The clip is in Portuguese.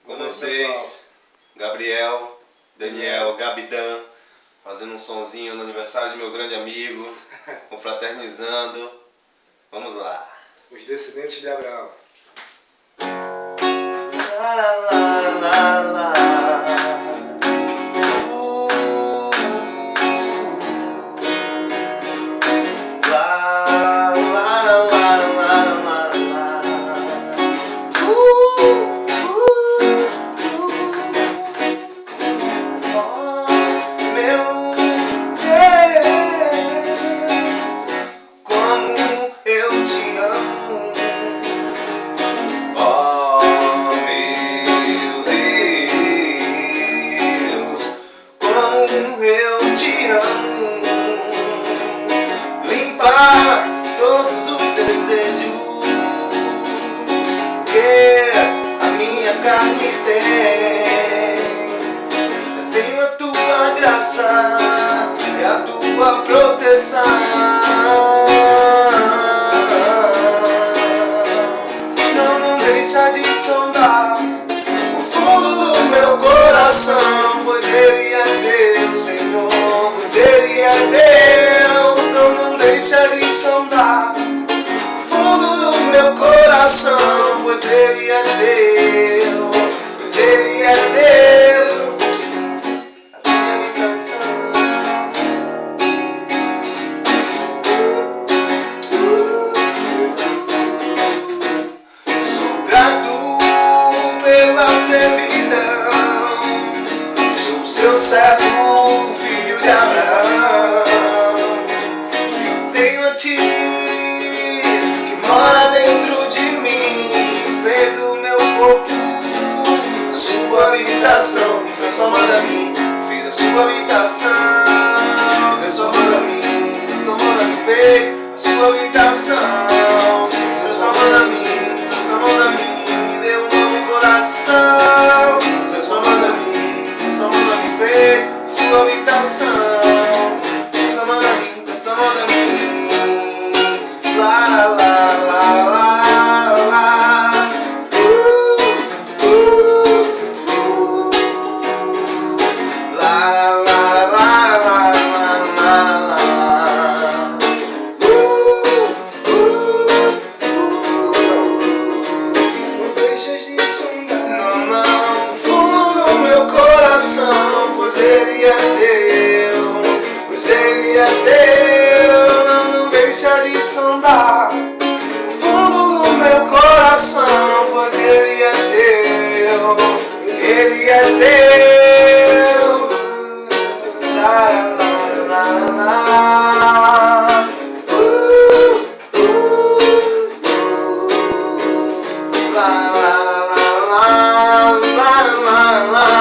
Com vocês, Gabriel, Daniel, Gabidan, fazendo um sonzinho no aniversário de meu grande amigo, confraternizando. Vamos lá. Os descendentes de Abraão. Eu te amo, limpar todos os desejos que a minha carne tem. Eu tenho a tua graça e a tua proteção. Não deixa de sondar o fundo do meu coração, pois Ele é Deus, Senhor, pois Ele é Deus. Não deixa de sondar o fundo do meu coração, pois Ele é Deus, pois Ele é Deus. A minha habitação. Sou grato pela servidão, sou seu servo, filho de Abraão. Eu tenho a ti que mora dentro de mim, fez do meu corpo a sua habitação, transformando a mim, fez a sua habitação, transformando a mim, fez a sua habitação, transformando a mim, me deu um novo coração, transformando a mim, fez sua habitação, transformando a mim, lá, lá, lá, lá, lá, lá, lá, lá, lá, lá, lá. Não deixes de sondar, não, o fundo do meu coração, pois Ele é Deus, pois Ele é Deus. Não deixa de sondar o fundo do meu coração, pois Ele é Deus, pois Ele é Deus. Lá, lá, lá, lá. La la la la la la la.